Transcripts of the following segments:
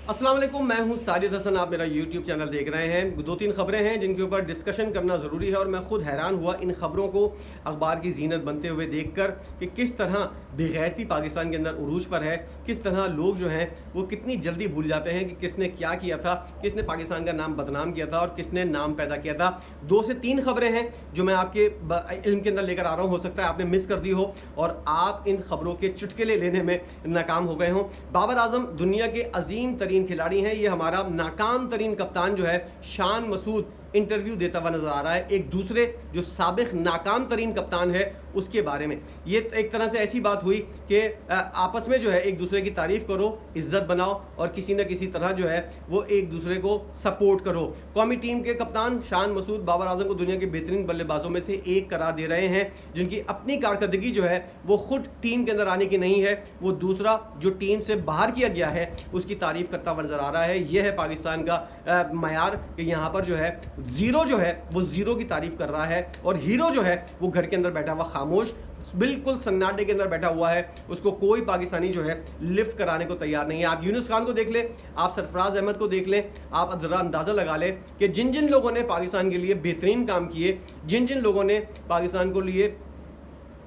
अस्सलाम वालेकुम, मैं हूं साजिद हसन। आप मेरा यूट्यूब चैनल देख रहे हैं। दो तीन खबरें हैं जिनके ऊपर डिस्कशन करना ज़रूरी है और मैं खुद हैरान हुआ इन खबरों को अखबार की जीनत बनते हुए देखकर कि किस तरह बेगैरती पाकिस्तान के अंदर उरूज पर है। किस तरह लोग जो हैं वो कितनी जल्दी भूल जाते हैं कि किसने क्या किया था, किसने पाकिस्तान का नाम बदनाम किया था और किसने नाम पैदा किया था। 2 से 3 खबरें हैं जो मैं आपके इल्म के अंदर लेकर आ रहा हूँ। हो सकता है आपने मिस कर दी हो और आप इन खबरों के चुटकुले लेने में नाकाम हो गए हों। बाबर आजम दुनिया के अजीम तरीन खिलाड़ी हैं। ये हमारा नाकाम तरीन कप्तान जो है शान मसूद इंटरव्यू देता हुआ नजर आ रहा है एक दूसरे जो साबिक नाकाम तरीन कप्तान है उसके बारे में। ये एक तरह से ऐसी बात हुई कि आपस में जो है एक दूसरे की तारीफ करो, इज्जत बनाओ और किसी न किसी तरह जो है वो एक दूसरे को सपोर्ट करो। कौमी टीम के कप्तान शान मसूद बाबर आजम को दुनिया के बेहतरीन बल्लेबाजों में से एक करार दे रहे हैं, जिनकी अपनी कारकर्दगी जो है वो खुद टीम के अंदर आने की नहीं है, वो दूसरा जो टीम से बाहर किया गया है उसकी तारीफ करता हुआ नजर आ रहा है। यह है पाकिस्तान का मयार कि यहाँ पर जो है जीरो जो है वो जीरो की तारीफ कर रहा है और हीरो जो है वो घर के अंदर बैठा हुआ खामोश बिल्कुल सन्नाटे के अंदर बैठा हुआ है। उसको कोई पाकिस्तानी जो है लिफ्ट कराने को तैयार नहीं है। आप यूनुस खान को देख लें, आप सरफराज अहमद को देख लें, आप ज़रा अंदाज़ा लगा लें कि जिन जिन लोगों ने पाकिस्तान के लिए बेहतरीन काम किए, जिन जिन लोगों ने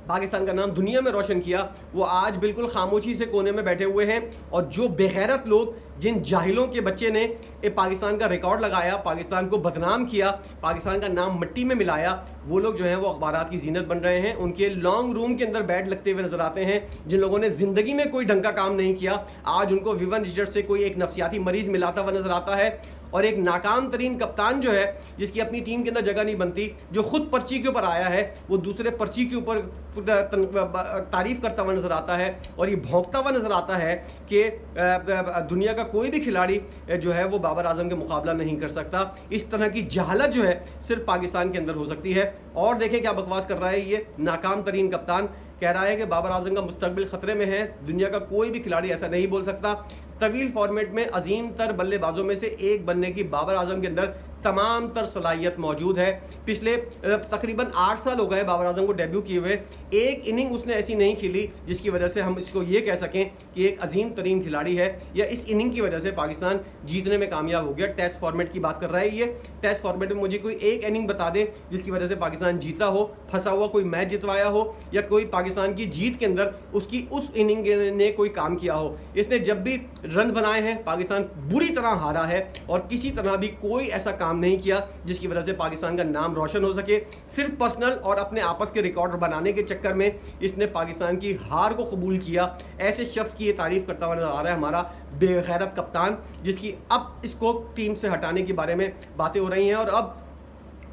पाकिस्तान का नाम दुनिया में रोशन किया, वो आज बिल्कुल खामोशी से कोने में बैठे हुए हैं। और जो बेगैरत लोग, जिन जाहिलों के बच्चे ने पाकिस्तान का रिकॉर्ड लगाया, पाकिस्तान को बदनाम किया, पाकिस्तान का नाम मिट्टी में मिलाया, वो लोग जो हैं वो अखबारात की जीनत बन रहे हैं। उनके लॉन्ग रूम के अंदर बैठ लगते हुए नजर आते हैं। जिन लोगों ने ज़िंदगी में कोई ढंग का काम नहीं किया, आज उनको विवन रिचर्ड से कोई एक नफसियाती मरीज मिलाता हुआ नजर आता है। और एक नाकाम तरीन कप्तान जो है जिसकी अपनी टीम के अंदर जगह नहीं बनती, जो खुद पर्ची के ऊपर आया है, वो दूसरे पर्ची के ऊपर तारीफ करता हुआ नजर आता है और ये भौंकता हुआ नजर आता है कि दुनिया का कोई भी खिलाड़ी जो है वो बाबर आजम के मुकाबला नहीं कर सकता। इस तरह की जहालत जो है सिर्फ पाकिस्तान के अंदर हो सकती है। और देखें क्या बकवास कर रहा है ये नाकाम तरीन कप्तान। कह रहा है कि बाबर आजम का मुस्तकबिल खतरे में है, दुनिया का कोई भी खिलाड़ी ऐसा नहीं बोल सकता। तवील फॉर्मेट में अजीम तर बल्लेबाजों में से एक बनने की बाबर आजम के अंदर तमाम तर सलाहियत मौजूद है। पिछले तकरीबन 8 साल हो गए बाबर आजम को डेब्यू किए हुए, एक इनिंग उसने ऐसी नहीं खेली जिसकी वजह से हम इसको ये कह सकें कि एक अजीम तरीन खिलाड़ी है या इस इनिंग की वजह से पाकिस्तान जीतने में कामयाब हो गया। टेस्ट फॉर्मेट की बात कर रहा है ये। टेस्ट फॉर्मेट में मुझे कोई एक इनिंग बता दें जिसकी वजह से पाकिस्तान जीता हो, फंसा हुआ कोई मैच जितवाया हो या कोई पाकिस्तान की जीत के अंदर उसकी उस इनिंग ने कोई काम किया हो। इसने जब भी रन बनाए हैं पाकिस्तान बुरी तरह हारा है और किसी तरह भी कोई ऐसा काम नहीं किया जिसकी वजह से पाकिस्तान का नाम रोशन हो सके। सिर्फ पर्सनल और अपने आपस के रिकॉर्ड बनाने के चक्कर में इसने पाकिस्तान की हार को कबूल किया। ऐसे शख्स की ये तारीफ करता हुआ नजर आ रहा है हमारा बेगैरत कप्तान, जिसकी अब इसको टीम से हटाने के बारे में बातें हो रही हैं और अब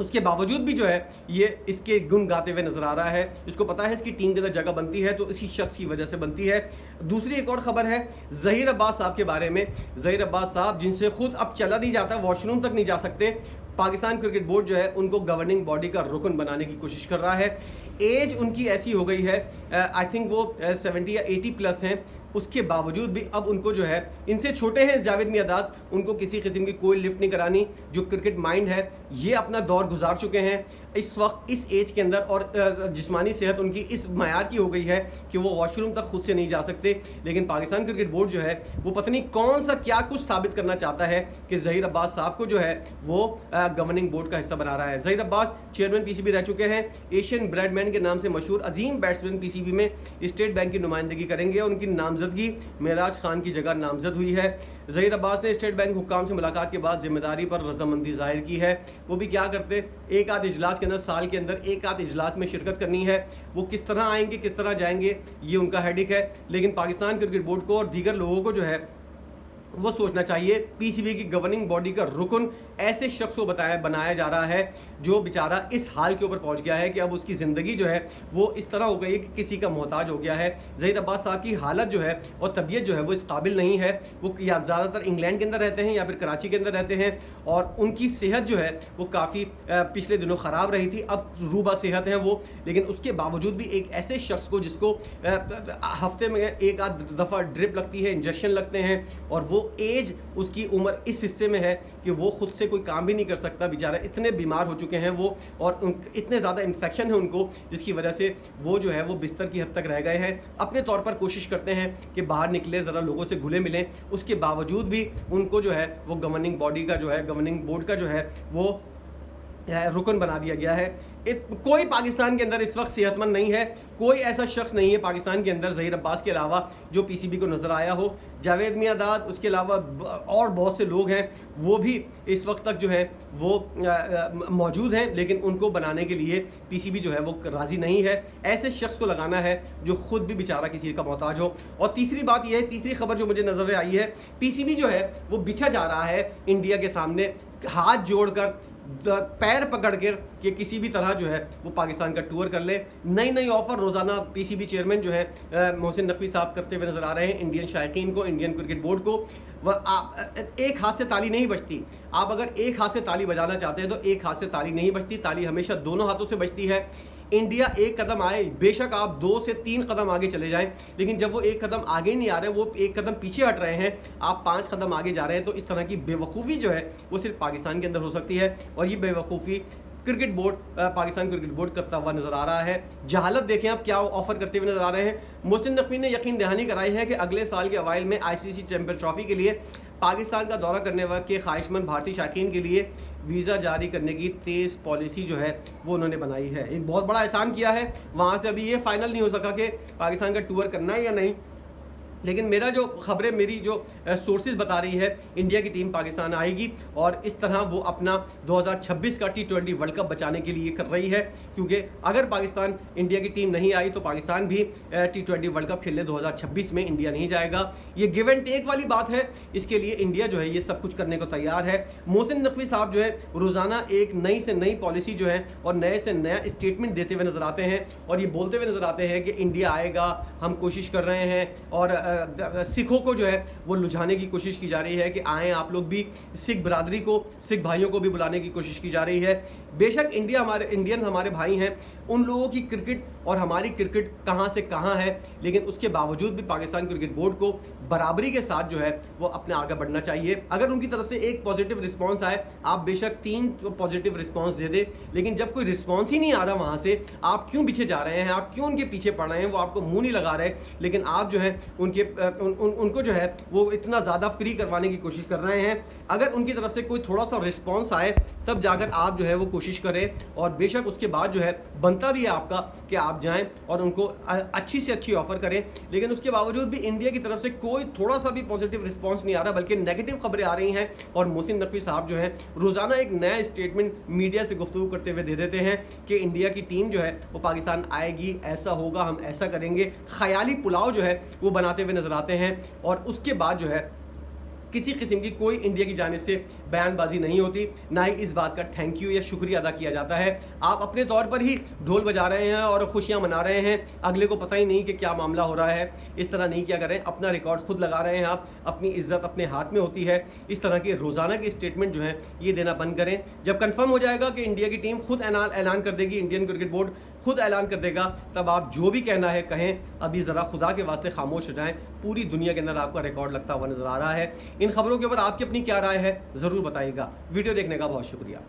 उसके बावजूद भी जो है ये इसके गुण गाते हुए नजर आ रहा है। इसको पता है इसकी टीम के अंदर जगह बनती है तो इसी शख्स की वजह से बनती है। दूसरी एक और खबर है ज़हीर अब्बास साहब के बारे में। ज़हीर अब्बास साहब जिनसे खुद अब चला नहीं जाता, वॉशरूम तक नहीं जा सकते, पाकिस्तान क्रिकेट बोर्ड जो है उनको गवर्निंग बॉडी का रुकन बनाने की कोशिश कर रहा है। एज उनकी ऐसी हो गई है, आई थिंक वो 70 या 80 प्लस हैं, उसके बावजूद भी अब उनको जो है, इनसे छोटे हैं जावेद मियादाद, उनको किसी किस्म की कोई लिफ्ट नहीं करानी। जो क्रिकेट माइंड है ये अपना दौर गुजार चुके हैं इस वक्त इस एज के अंदर और जिस्मानी सेहत उनकी इस मयार की हो गई है कि वो वॉशरूम तक खुद से नहीं जा सकते। लेकिन पाकिस्तान क्रिकेट बोर्ड जो है वो पता नहीं कौन सा क्या कुछ साबित करना चाहता है कि ज़हीर अब्बास साहब को जो है वो गवर्निंग बोर्ड का हिस्सा बना रहा है। ज़हीर अब्बास चेयरमैन पीसीबी रह चुके हैं, एशियन ब्रेडमैन के नाम से मशहूर अजीम बैट्समैन पीसीबी में स्टेट बैंक की नुमाइंदगी करेंगे। उनकी नामजदगी मेराज खान की जगह नामजद हुई है। ज़हीर अब्बास ने स्टेट बैंक हुक्काम से मुलाकात के बाद जिम्मेदारी पर रजामंदी जाहिर की है। वो भी क्या करते, एक आध इजलास के अंदर, साल के अंदर एक आध इजलास में शिरकत करनी है। वो किस तरह आएंगे, किस तरह जाएंगे, ये उनका हेडिक है। लेकिन पाकिस्तान क्रिकेट बोर्ड को और दीगर लोगों को जो है वो सोचना चाहिए पीसीबी की गवर्निंग बॉडी का रुकन ऐसे शख्स को बनाया जा रहा है जो बेचारा इस हाल के ऊपर पहुंच गया है कि अब उसकी ज़िंदगी जो है वो इस तरह हो गई कि किसी का मोहताज हो गया है। ज़हीर अब्बास साहब की हालत जो है और तबीयत जो है वो इस काबिल नहीं है। वो या ज़्यादातर इंग्लैंड के अंदर रहते हैं या फिर कराची के अंदर रहते हैं और उनकी सेहत जो है वो काफ़ी पिछले दिनों ख़राब रही थी, अब रूबा सेहत है वो। लेकिन उसके बावजूद भी एक ऐसे शख्स को जिसको हफ्ते में एक आध दफ़ा ड्रिप लगती है, इंजेक्शन लगते हैं और वो एज उसकी उम्र इस हिस्से में है कि वो खुद से कोई काम भी नहीं कर सकता बेचारा, इतने बीमार हो चुके हैं वो, और इतने ज़्यादा इन्फेक्शन है उनको, जिसकी वजह से वो जो है वो बिस्तर की हद तक रह गए हैं। अपने तौर पर कोशिश करते हैं कि बाहर निकले, ज़रा लोगों से घुले मिलें, उसके बावजूद भी उनको जो है वो गवर्निंग बॉडी का जो है, गवर्निंग बोर्ड का जो है वो रुकन बना दिया गया है। कोई पाकिस्तान के अंदर इस वक्त सेहतमंद नहीं है, कोई ऐसा शख्स नहीं है पाकिस्तान के अंदर ज़हीर अब्बास के अलावा जो पीसीबी को नज़र आया हो। जावेद मियांदाद, उसके अलावा और बहुत से लोग हैं, वो भी इस वक्त तक जो है वो मौजूद हैं, लेकिन उनको बनाने के लिए पीसीबी जो है वो राज़ी नहीं है। ऐसे शख्स को लगाना है जो ख़ुद भी बेचारा किसी का मोहताज हो। और तीसरी बात यह है, तीसरी खबर जो मुझे नज़र आई है, पीसीबी जो है वो बिछा जा रहा है इंडिया के सामने, हाथ जोड़कर, पैर पकड़ कर कि किसी भी तरह जो है वो पाकिस्तान का टूर कर ले। नई नई ऑफ़र रोज़ाना पीसीबी चेयरमैन जो है मोहसिन नकवी साहब करते हुए नज़र आ रहे हैं इंडियन शायकीन को, इंडियन क्रिकेट बोर्ड को। वह एक हाथ से ताली नहीं बजती। आप अगर एक हाथ से ताली बजाना चाहते हैं तो एक हाथ से ताली नहीं बजती, ताली हमेशा दोनों हाथों से बजती है। इंडिया एक कदम आए, बेशक आप 2 से 3 कदम आगे चले जाएं, लेकिन जब वो एक कदम आगे नहीं आ रहे, वो एक कदम पीछे हट रहे हैं, आप 5 कदम आगे जा रहे हैं, तो इस तरह की बेवकूफ़ी जो है वो सिर्फ पाकिस्तान के अंदर हो सकती है। और ये बेवकूफ़ी cricket board, Pakistan cricket board करता हुआ नज़र आ रहा है। जहालत देखें आप क्या ऑफर करते हुए नज़र आ रहे हैं। मोहसिन नकवी ने यकीन दहानी कराई है कि अगले साल के अवाइल में आईसीसी चैंपियंस ट्रॉफी के लिए पाकिस्तान का दौरा करने के ख्वाहिशमंद भारतीय शायकीन के लिए वीज़ा जारी करने की तेज़ पॉलिसी जो है वो उन्होंने बनाई है। एक बहुत बड़ा एहसान किया है। वहाँ से अभी ये फाइनल नहीं हो सका कि पाकिस्तान का टूर करना है या नहीं, लेकिन मेरा जो खबरें, मेरी जो सोर्सेज बता रही है, इंडिया की टीम पाकिस्तान आएगी और इस तरह वो अपना 2026 का T20 वर्ल्ड कप बचाने के लिए कर रही है। क्योंकि अगर पाकिस्तान, इंडिया की टीम नहीं आई तो पाकिस्तान भी T20 वर्ल्ड कप खेलने 2026 में इंडिया नहीं जाएगा। ये गिव एंड टेक वाली बात है, इसके लिए इंडिया जो है ये सब कुछ करने को तैयार है। मोहसिन नकवी साहब जो है रोज़ाना एक नई से नई पॉलिसी जो है और नए से नया स्टेटमेंट देते हुए नज़र आते हैं और ये बोलते हुए नज़र आते हैं कि इंडिया आएगा, हम कोशिश कर रहे हैं। और सिखों को जो है वो लुझाने की कोशिश की जा रही है कि आएँ आप लोग भी, सिख बरादरी को, सिख भाइयों को भी बुलाने की कोशिश की जा रही है। बेशक इंडियन हमारे भाई हैं, उन लोगों की क्रिकेट और हमारी क्रिकेट कहाँ से कहाँ है, लेकिन उसके बावजूद भी पाकिस्तान क्रिकेट बोर्ड को बराबरी के साथ जो है वो अपने आगे बढ़ना चाहिए। अगर उनकी तरफ से एक पॉजिटिव रिस्पांस आए, आप बेशक 3 पॉजिटिव रिस्पांस दे दे, लेकिन जब कोई रिस्पांस ही नहीं आ रहा वहाँ से, आप क्यों पीछे जा रहे हैं, आप क्यों उनके पीछे पड़ रहे हैं, वो आपको मुँह नहीं लगा रहे, लेकिन आप जो है उनको जो है वो इतना ज़्यादा फ्री करवाने की कोशिश कर रहे हैं। अगर उनकी तरफ से कोई थोड़ा सा रिस्पांस आए तब जाकर आप जो है वो कोशिश करें, और बेशक उसके बाद जो है बनता भी है आपका कि आप जाएं और उनको अच्छी से अच्छी ऑफ़र करें। लेकिन उसके बावजूद भी इंडिया की तरफ से कोई थोड़ा सा भी पॉजिटिव रिस्पांस नहीं आ रहा, बल्कि नेगेटिव खबरें आ रही हैं। और मोहसिन नकवी साहब जो है रोज़ाना एक नया स्टेटमेंट मीडिया से गुफ्तगू करते हुए दे देते हैं कि इंडिया की टीम जो है वो पाकिस्तान आएगी, ऐसा होगा, हम ऐसा करेंगे। ख्याली पुलाव जो है वो बनाते हुए नजर आते हैं और उसके बाद जो है किसी किस्म की कोई इंडिया की जानिब से बयानबाजी नहीं होती, ना ही इस बात का थैंक यू या शुक्रिया अदा किया जाता है। आप अपने तौर पर ही ढोल बजा रहे हैं और खुशियां मना रहे हैं, अगले को पता ही नहीं कि क्या मामला हो रहा है। इस तरह नहीं किया करें, अपना रिकॉर्ड खुद लगा रहे हैं आप, अपनी इज्जत अपने हाथ में होती है। इस तरह के रोज़ाना के स्टेटमेंट जो है ये देना बंद करें। जब कन्फर्म हो जाएगा कि इंडिया की टीम खुद ऐलान कर देगी, इंडियन क्रिकेट बोर्ड खुद ऐलान कर देगा, तब आप जो भी कहना है कहें। अभी ज़रा खुदा के वास्ते खामोश हो जाएं। पूरी दुनिया के अंदर आपका रिकॉर्ड लगता हुआ नज़र आ रहा है। इन खबरों के ऊपर आपकी अपनी क्या राय है ज़रूर बताइएगा। वीडियो देखने का बहुत शुक्रिया।